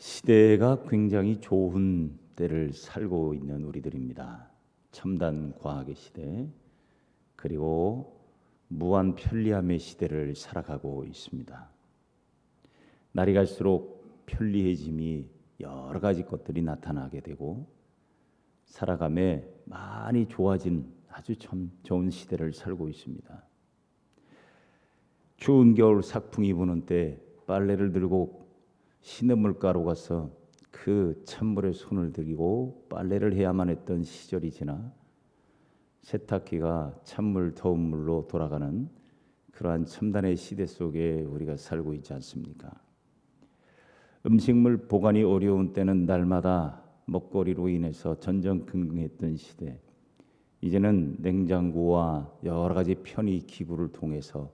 시대가 굉장히 좋은 때를 살고 있는 우리들입니다. 첨단 과학의 시대, 그리고 무한 편리함의 시대를 살아가고 있습니다. 날이 갈수록 편리해짐이 여러 가지 것들이 나타나게 되고 살아감에 많이 좋아진 아주 참 좋은 시대를 살고 있습니다. 추운 겨울 삭풍이 부는 때 빨래를 들고 시냇물가로 가서 그 찬물에 손을 들이고 빨래를 해야만 했던 시절이 지나 세탁기가 찬물 더운 물로 돌아가는 그러한 첨단의 시대 속에 우리가 살고 있지 않습니까? 음식물 보관이 어려운 때는 날마다 먹거리로 인해서 전전긍긍했던 시대, 이제는 냉장고와 여러 가지 편의 기구를 통해서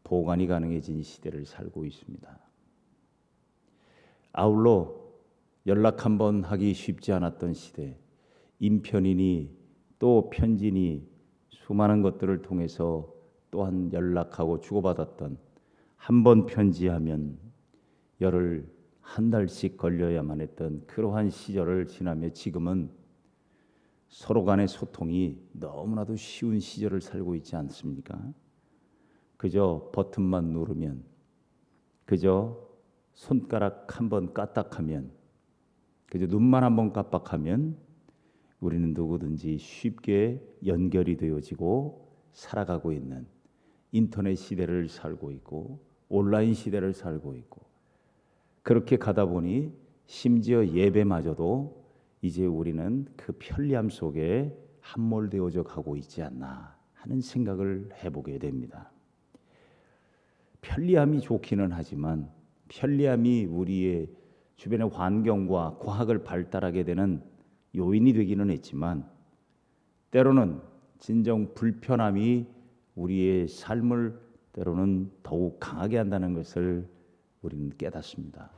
보관이 가능해진 시대를 살고 있습니다. 아울러 연락 한번 하기 쉽지 않았던 시대, 인편이니 또 편지니 수많은 것들을 통해서 또한 연락하고 주고받았던, 한 번 편지하면 열흘 한 달씩 걸려야만 했던 그러한 시절을 지나며 지금은 서로 간의 소통이 너무나도 쉬운 시절을 살고 있지 않습니까? 그저 버튼만 누르면, 그저 손가락 한번 까딱하면, 그저 눈만 한번 깜빡하면 우리는 누구든지 쉽게 연결이 되어지고 살아가고 있는 인터넷 시대를 살고 있고 온라인 시대를 살고 있고, 그렇게 가다 보니 심지어 예배마저도 이제 우리는 그 편리함 속에 함몰되어져 가고 있지 않나 하는 생각을 해보게 됩니다. 편리함이 좋기는 하지만 편리함이 우리의 주변의 환경과 과학을 발달하게 되는 요인이 되기는 했지만, 때로는 진정 불편함이 우리의 삶을 때로는 더욱 강하게 한다는 것을 우리는 깨닫습니다.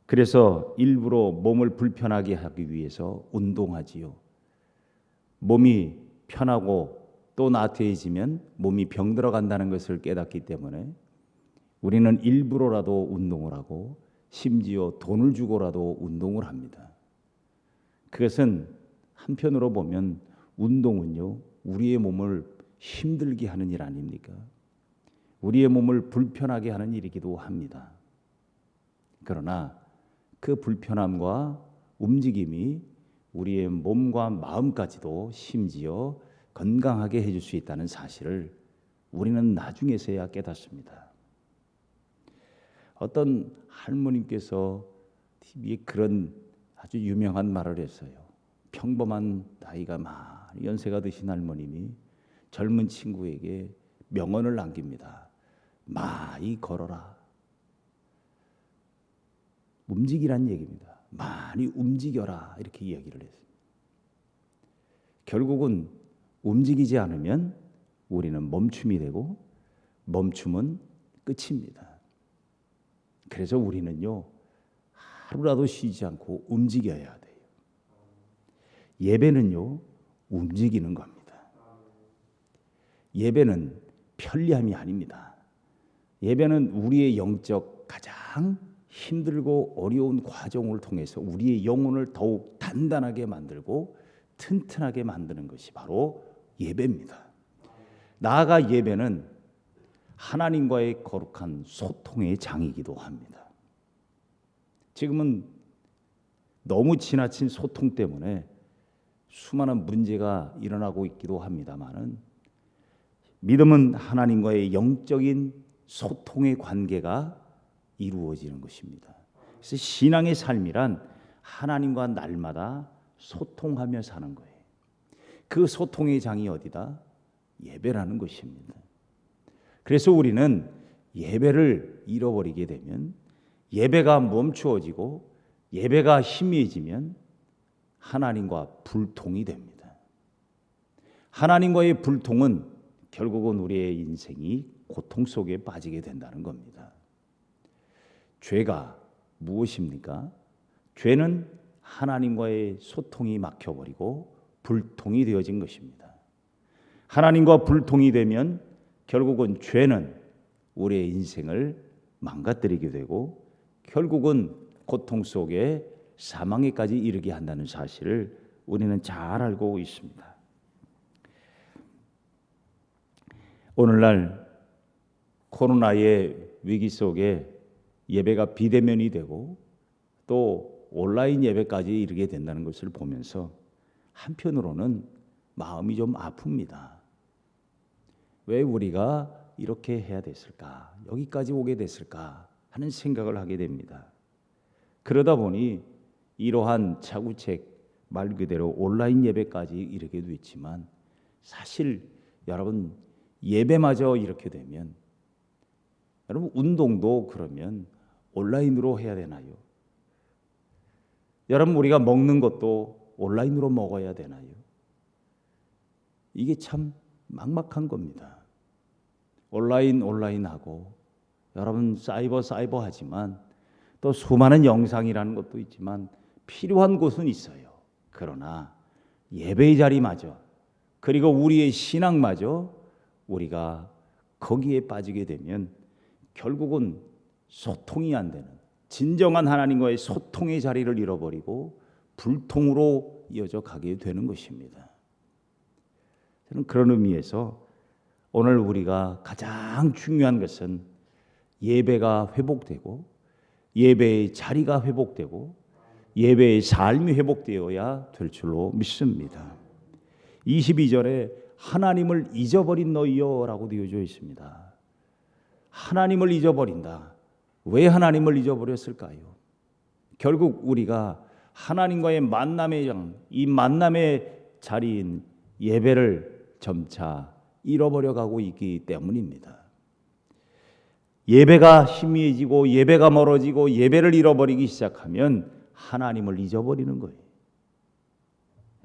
그래서 일부러 몸을 불편하게 하기 위해서 운동하지요. 몸이 편하고 또 나태해지면 몸이 병들어 간다는 것을 깨닫기 때문에 우리는 일부러라도 운동을 하고 심지어 돈을 주고라도 운동을 합니다. 그것은 한편으로 보면 운동은요, 우리의 몸을 힘들게 하는 일 아닙니까? 우리의 몸을 불편하게 하는 일이기도 합니다. 그러나 그 불편함과 움직임이 우리의 몸과 마음까지도 심지어 건강하게 해줄 수 있다는 사실을 우리는 나중에서야 깨닫습니다. 어떤 할머님께서 TV에 그런 아주 유명한 말을 했어요. 평범한 나이가 많이 연세가 드신 할머님이 젊은 친구에게 명언을 남깁니다. 많이 걸어라. 움직이란 얘기입니다. 많이 움직여라, 이렇게 이야기를 했습니다. 결국은 움직이지 않으면 우리는 멈춤이 되고 멈춤은 끝입니다. 그래서 우리는요, 하루라도 쉬지 않고 움직여야 돼요. 예배는요, 움직이는 겁니다. 예배는 편리함이 아닙니다. 예배는 우리의 영적 가장 힘들고 어려운 과정을 통해서 우리의 영혼을 더욱 단단하게 만들고 튼튼하게 만드는 것이 바로 예배입니다. 나아가 예배는 하나님과의 거룩한 소통의 장이기도 합니다. 지금은 너무 지나친 소통 때문에 수많은 문제가 일어나고 있기도 합니다만은, 믿음은 하나님과의 영적인 소통의 관계가 이루어지는 것입니다. 그래서 신앙의 삶이란 하나님과 날마다 소통하며 사는 거예요. 그 소통의 장이 어디다? 예배라는 것입니다. 그래서 우리는 예배를 잃어버리게 되면, 예배가 멈추어지고 예배가 희미해지면 하나님과 불통이 됩니다. 하나님과의 불통은 결국은 우리의 인생이 고통 속에 빠지게 된다는 겁니다. 죄가 무엇입니까? 죄는 하나님과의 소통이 막혀버리고 불통이 되어진 것입니다. 하나님과 불통이 되면 결국은 죄는 우리의 인생을 망가뜨리게 되고 결국은 고통 속에 사망에까지 이르게 한다는 사실을 우리는 잘 알고 있습니다. 오늘날 코로나의 위기 속에 예배가 비대면이 되고 또 온라인 예배까지 이르게 된다는 것을 보면서 한편으로는 마음이 좀 아픕니다. 왜 우리가 이렇게 해야 됐을까? 여기까지 오게 됐을까? 하는 생각을 하게 됩니다. 그러다 보니 이러한 차구책 말 그대로 온라인 예배까지 이르게 됐지만 사실 여러분 예배마저 이렇게 되면 여러분 운동도 그러면 온라인으로 해야 되나요? 여러분 우리가 먹는 것도 온라인으로 먹어야 되나요? 이게 참 막막한 겁니다. 온라인하고 여러분 사이버 하지만 또 수많은 영상이라는 것도 있지만 필요한 곳은 있어요. 그러나 예배의 자리마저 그리고 우리의 신앙마저 우리가 거기에 빠지게 되면 결국은 소통이 안 되는 진정한 하나님과의 소통의 자리를 잃어버리고 불통으로 이어져 가게 되는 것입니다. 저는 그런 의미에서 오늘 우리가 가장 중요한 것은 예배가 회복되고 예배의 자리가 회복되고 예배의 삶이 회복되어야 될 줄로 믿습니다. 22절에 하나님을 잊어버린 너희여라고 되어져 있습니다. 하나님을 잊어버린다. 왜 하나님을 잊어버렸을까요? 결국 우리가 하나님과의 만남의 장, 이 만남의 자리인 예배를 점차 잃어버려 가고 있기 때문입니다. 예배가 희미해지고 예배가 멀어지고 예배를 잃어버리기 시작하면 하나님을 잊어버리는 거예요.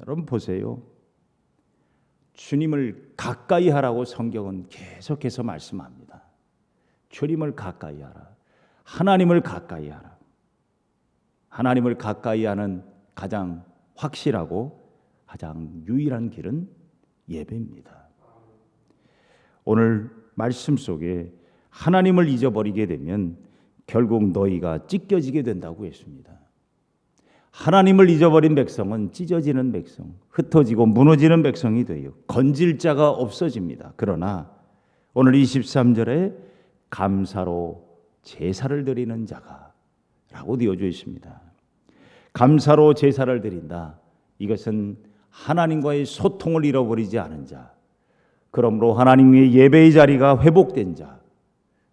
여러분 보세요. 주님을 가까이 하라고 성경은 계속해서 말씀합니다. 주님을 가까이 하라. 하나님을 가까이 하라. 하나님을 가까이 하는 가장 확실하고 가장 유일한 길은 예배입니다. 오늘 말씀 속에 하나님을 잊어버리게 되면 결국 너희가 찢겨지게 된다고 했습니다. 하나님을 잊어버린 백성은 찢어지는 백성, 흩어지고 무너지는 백성이 돼요. 건질 자가 없어집니다. 그러나 오늘 23절에 감사로 제사를 드리는 자가 라고 되어져 있습니다. 감사로 제사를 드린다. 이것은 하나님과의 소통을 잃어버리지 않은 자, 그러므로 하나님의 예배의 자리가 회복된 자,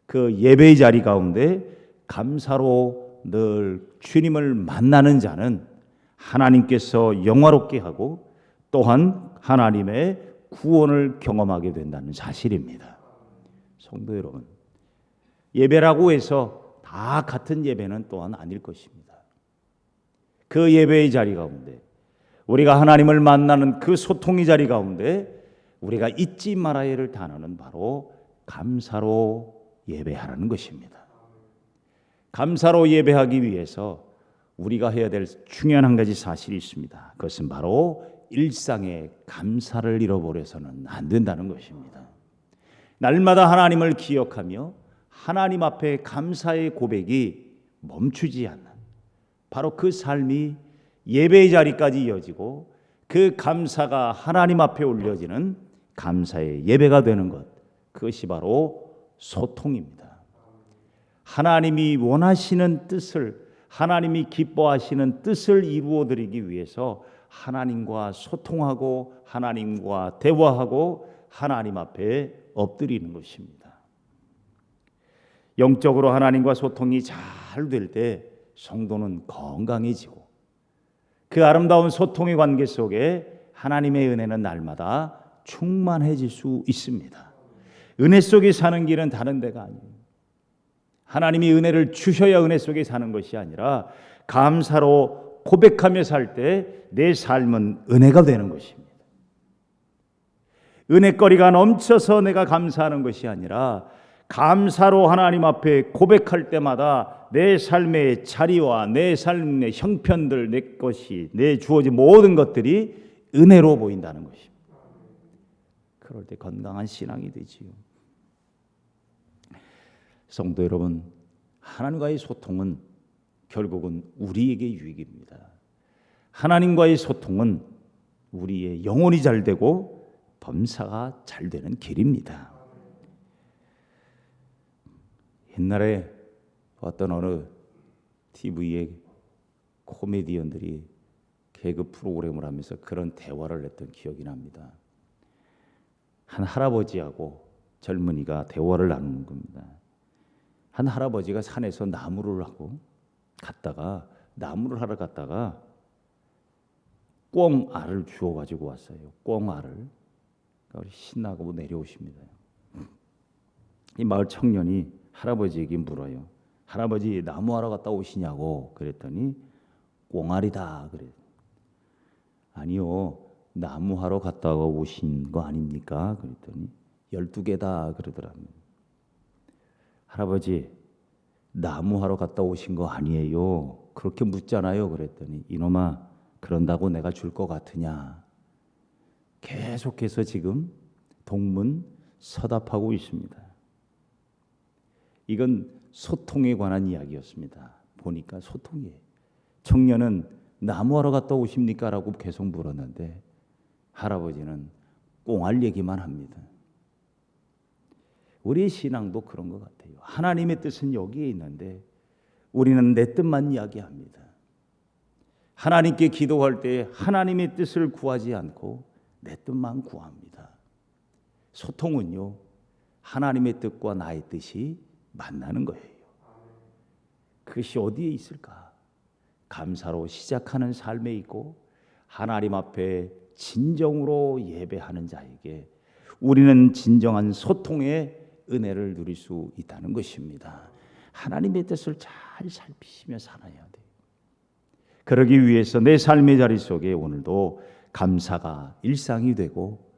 그 예배의 자리 가운데 감사로 늘 주님을 만나는 자는 하나님께서 영화롭게 하고 또한 하나님의 구원을 경험하게 된다는 사실입니다. 성도 여러분, 예배라고 해서 다 같은 예배는 또한 아닐 것입니다. 그 예배의 자리 가운데 우리가 하나님을 만나는 그 소통의 자리 가운데 우리가 잊지 말아야 할 단어는 바로 감사로 예배하라는 것입니다. 감사로 예배하기 위해서 우리가 해야 될 중요한 한 가지 사실이 있습니다. 그것은 바로 일상의 감사를 잃어버려서는 안 된다는 것입니다. 날마다 하나님을 기억하며 하나님 앞에 감사의 고백이 멈추지 않는 바로 그 삶이 예배의 자리까지 이어지고 그 감사가 하나님 앞에 올려지는 감사의 예배가 되는 것, 그것이 바로 소통입니다. 하나님이 원하시는 뜻을, 하나님이 기뻐하시는 뜻을 이루어드리기 위해서 하나님과 소통하고 하나님과 대화하고 하나님 앞에 엎드리는 것입니다. 영적으로 하나님과 소통이 잘 될 때 성도는 건강해지고 그 아름다운 소통의 관계 속에 하나님의 은혜는 날마다 충만해질 수 있습니다. 은혜 속에 사는 길은 다른 데가 아니에요. 하나님이 은혜를 주셔야 은혜 속에 사는 것이 아니라 감사로 고백하며 살 때 내 삶은 은혜가 되는 것입니다. 은혜거리가 넘쳐서 내가 감사하는 것이 아니라 감사로 하나님 앞에 고백할 때마다 내 삶의 자리와 내 삶의 형편들, 내 것이, 내 주어진 모든 것들이 은혜로 보인다는 것입니다. 그럴 때 건강한 신앙이 되지요. 성도 여러분, 하나님과의 소통은 결국은 우리에게 유익입니다. 하나님과의 소통은 우리의 영혼이 잘 되고 범사가 잘 되는 길입니다. 옛날에 어떤 어느 TV의 코미디언들이 개그 프로그램을 하면서 그런 대화를 했던 기억이 납니다. 한 할아버지하고 젊은이가 대화를 나누는 겁니다. 한 할아버지가 산에서 나무를 하러 갔다가 꿩알을 주워 가지고 왔어요. 꿩알을. 신나고 내려오십니다. 이 마을 청년이 할아버지에게 물어요. 할아버지, 나무하러 갔다 오시냐고. 그랬더니 꿩알이다 그래요. 아니요, 나무하러 갔다가 오신 거 아닙니까? 그랬더니 12개다 그러더라고요. 할아버지, 나무하러 갔다 오신 거 아니에요? 그렇게 묻잖아요. 그랬더니 이놈아, 그런다고 내가 줄 것 같으냐? 계속해서 지금 동문서답하고 있습니다. 이건 소통에 관한 이야기였습니다. 보니까 소통이에요. 청년은 나무하러 갔다 오십니까? 라고 계속 물었는데 할아버지는 꽁알 얘기만 합니다. 우리의 신앙도 그런 것 같아요. 하나님의 뜻은 여기에 있는데 우리는 내 뜻만 이야기합니다. 하나님께 기도할 때 하나님의 뜻을 구하지 않고 내 뜻만 구합니다. 소통은요, 하나님의 뜻과 나의 뜻이 만나는 거예요. 그것이 어디에 있을까? 감사로 시작하는 삶에 있고 하나님 앞에 진정으로 예배하는 자에게 우리는 진정한 소통의 은혜를 누릴 수 있다는 것입니다. 하나님의 뜻을 잘 살피시며 살아야 돼요. 그러기 위해서 내 삶의 자리 속에 오늘도 감사가 일상이 되고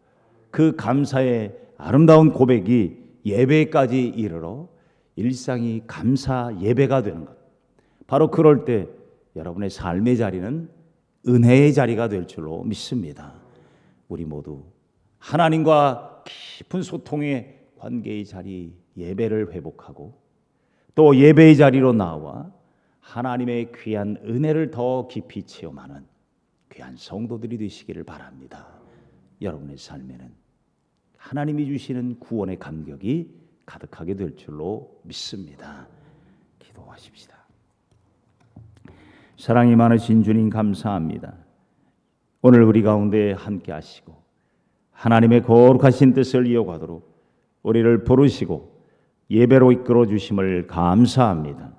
그 감사의 아름다운 고백이 예배까지 이르러 일상이 감사 예배가 되는 것. 바로 그럴 때 여러분의 삶의 자리는 은혜의 자리가 될 줄로 믿습니다. 우리 모두 하나님과 깊은 소통의 관계의 자리, 예배를 회복하고 또 예배의 자리로 나와 하나님의 귀한 은혜를 더 깊이 체험하는 귀한 성도들이 되시기를 바랍니다. 여러분의 삶에는 하나님이 주시는 구원의 감격이 가득하게 될 줄로 믿습니다. 기도하십시다. 사랑이 많으신 주님 감사합니다. 오늘 우리 가운데 함께 하시고 하나님의 거룩하신 뜻을 이어가도록 우리를 부르시고 예배로 이끌어 주심을 감사합니다.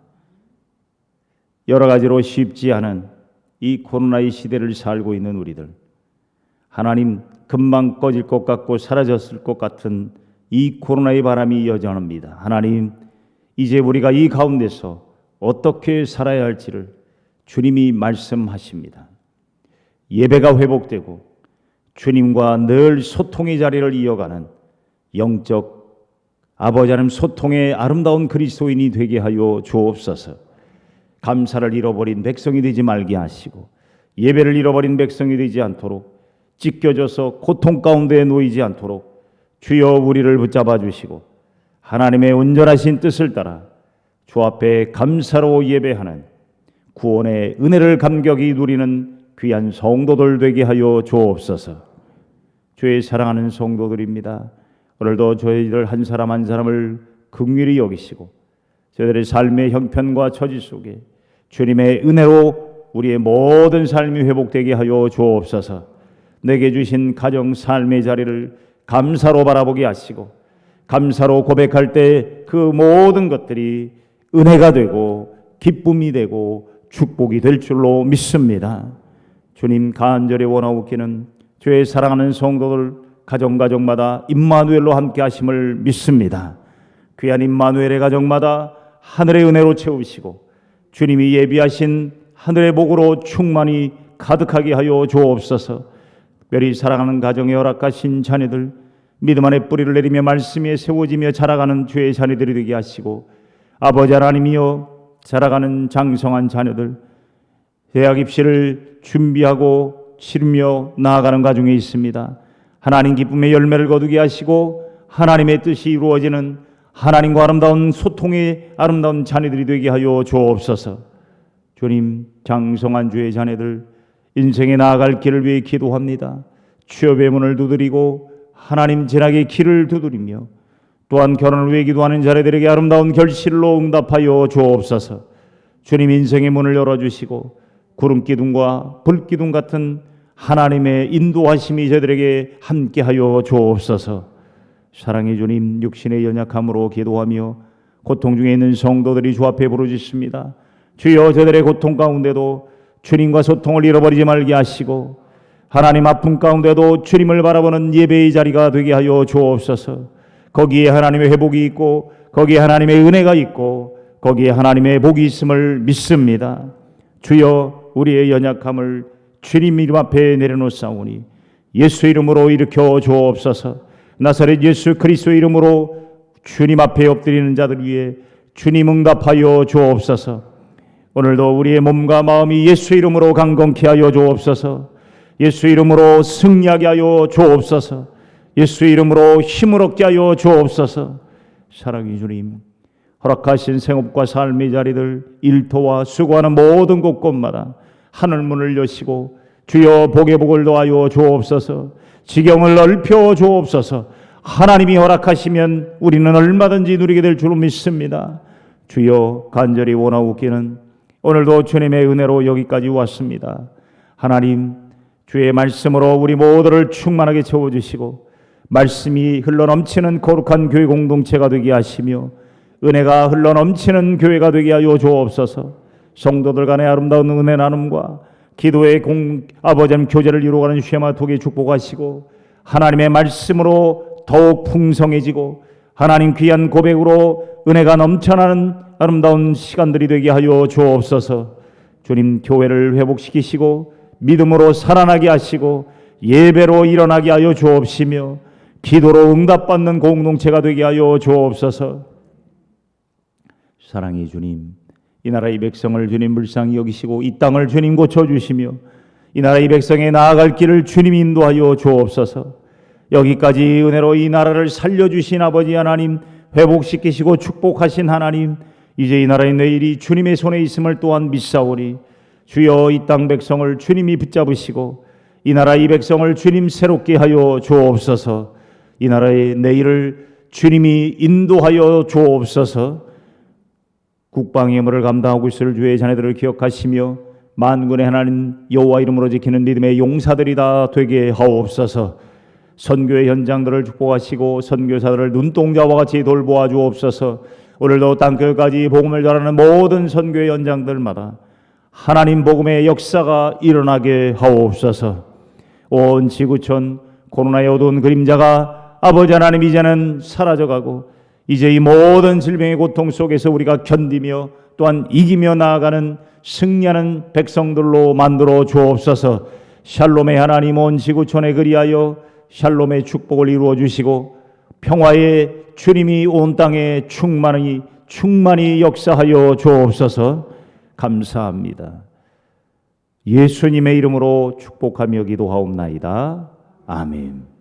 여러 가지로 쉽지 않은 이 코로나의 시대를 살고 있는 우리들, 하나님, 금방 꺼질 것 같고 사라졌을 것 같은 이 코로나의 바람이 여전합니다. 하나님, 이제 우리가 이 가운데서 어떻게 살아야 할지를 주님이 말씀하십니다. 예배가 회복되고 주님과 늘 소통의 자리를 이어가는 영적 아버지 하나님 소통의 아름다운 그리스도인이 되게 하여 주옵소서. 감사를 잃어버린 백성이 되지 말게 하시고 예배를 잃어버린 백성이 되지 않도록 찢겨져서 고통 가운데 놓이지 않도록 주여 우리를 붙잡아 주시고 하나님의 온전하신 뜻을 따라 주 앞에 감사로 예배하는 구원의 은혜를 감격히 누리는 귀한 성도들 되게 하여 주옵소서. 주의 사랑하는 성도들입니다. 오늘도 저희들 한 사람 한 사람을 긍휼히 여기시고 저희들의 삶의 형편과 처지 속에 주님의 은혜로 우리의 모든 삶이 회복되게 하여 주옵소서. 내게 주신 가정 삶의 자리를 감사로 바라보게 하시고 감사로 고백할 때 그 모든 것들이 은혜가 되고 기쁨이 되고 축복이 될 줄로 믿습니다. 주님 간절히 원하옵기는 주의 사랑하는 성도들 가정마다 임마누엘로 함께 하심을 믿습니다. 귀한 임마누엘의 가정마다 하늘의 은혜로 채우시고 주님이 예비하신 하늘의 복으로 충만히 가득하게 하여 주옵소서. 특별히 사랑하는 가정에 허락하신 자녀들 믿음 안에 뿌리를 내리며 말씀 위에 세워지며 자라가는 주의 자녀들이 되게 하시고 아버지 하나님이여 자라가는 장성한 자녀들 대학 입시를 준비하고 치르며 나아가는 가중에 있습니다. 하나님 기쁨의 열매를 거두게 하시고 하나님의 뜻이 이루어지는 하나님과 아름다운 소통의 아름다운 자녀들이 되게 하여 주옵소서. 주님, 장성한 주의 자녀들 인생에 나아갈 길을 위해 기도합니다. 취업의 문을 두드리고 하나님 진학의 길을 두드리며 또한 결혼을 위해 기도하는 자녀들에게 아름다운 결실로 응답하여 주옵소서. 주님, 인생의 문을 열어주시고 구름기둥과 불기둥 같은 하나님의 인도하심이 저들에게 함께하여 주옵소서. 사랑의 주님, 육신의 연약함으로 기도하며 고통 중에 있는 성도들이 주 앞에 부르짖습니다. 주여, 저들의 고통 가운데도 주님과 소통을 잃어버리지 말게 하시고 하나님 아픔 가운데도 주님을 바라보는 예배의 자리가 되게 하여 주옵소서. 거기에 하나님의 회복이 있고 거기에 하나님의 은혜가 있고 거기에 하나님의 복이 있음을 믿습니다. 주여, 우리의 연약함을 주님 이름 앞에 내려놓사오니 예수 이름으로 일으켜 주옵소서. 나사렛 예수 그리스도 이름으로 주님 앞에 엎드리는 자들 위해 주님 응답하여 주옵소서. 오늘도 우리의 몸과 마음이 예수 이름으로 강건케 하여 주옵소서. 예수 이름으로 승리하게 하여 주옵소서. 예수 이름으로 힘을 얻게 하여 주옵소서. 사랑의 주님, 허락하신 생업과 삶의 자리들, 일터와 수고하는 모든 곳곳마다 하늘문을 여시고 주여 복의 복을 더하여 주옵소서. 지경을 넓혀 주옵소서. 하나님이 허락하시면 우리는 얼마든지 누리게 될 줄 믿습니다. 주여, 간절히 원하옵기는 오늘도 주님의 은혜로 여기까지 왔습니다. 하나님, 주의 말씀으로 우리 모두를 충만하게 채워주시고 말씀이 흘러넘치는 거룩한 교회 공동체가 되게 하시며 은혜가 흘러넘치는 교회가 되게 하여 주옵소서. 성도들 간의 아름다운 은혜 나눔과 기도의 아버지 하나님 교제를 이루어가는 쉐마 독에 축복하시고 하나님의 말씀으로 더욱 풍성해지고 하나님 귀한 고백으로 은혜가 넘쳐나는 아름다운 시간들이 되게 하여 주옵소서. 주님, 교회를 회복시키시고 믿음으로 살아나게 하시고 예배로 일어나게 하여 주옵시며 기도로 응답받는 공동체가 되게 하여 주옵소서. 사랑의 주님, 이 나라의 백성을 주님 불쌍히 여기시고 이 땅을 주님 고쳐주시며 이 나라의 백성에 나아갈 길을 주님 인도하여 주옵소서. 여기까지 은혜로 이 나라를 살려주신 아버지 하나님, 회복시키시고 축복하신 하나님, 이제 이 나라의 내일이 주님의 손에 있음을 또한 믿사오니 주여, 이 땅 백성을 주님이 붙잡으시고 이 나라 이 백성을 주님 새롭게 하여 주옵소서. 이 나라의 내일을 주님이 인도하여 주옵소서. 국방의 의무를 감당하고 있을 주의 자녀들을 기억하시며 만군의 하나님 여호와 이름으로 지키는 믿음의 용사들이 다 되게 하옵소서. 선교의 현장들을 축복하시고 선교사들을 눈동자와 같이 돌보아 주옵소서. 오늘도 땅끝까지 복음을 전하는 모든 선교의 현장들마다 하나님 복음의 역사가 일어나게 하옵소서. 온 지구촌 코로나의 어두운 그림자가 아버지 하나님 이제는 사라져가고 이제 이 모든 질병의 고통 속에서 우리가 견디며 또한 이기며 나아가는 승리하는 백성들로 만들어 주옵소서. 샬롬의 하나님, 온 지구촌에 그리하여 샬롬의 축복을 이루어 주시고 평화의 주님이 온 땅에 충만히 역사하여 주옵소서. 감사합니다. 예수님의 이름으로 축복하며 기도하옵나이다. 아멘.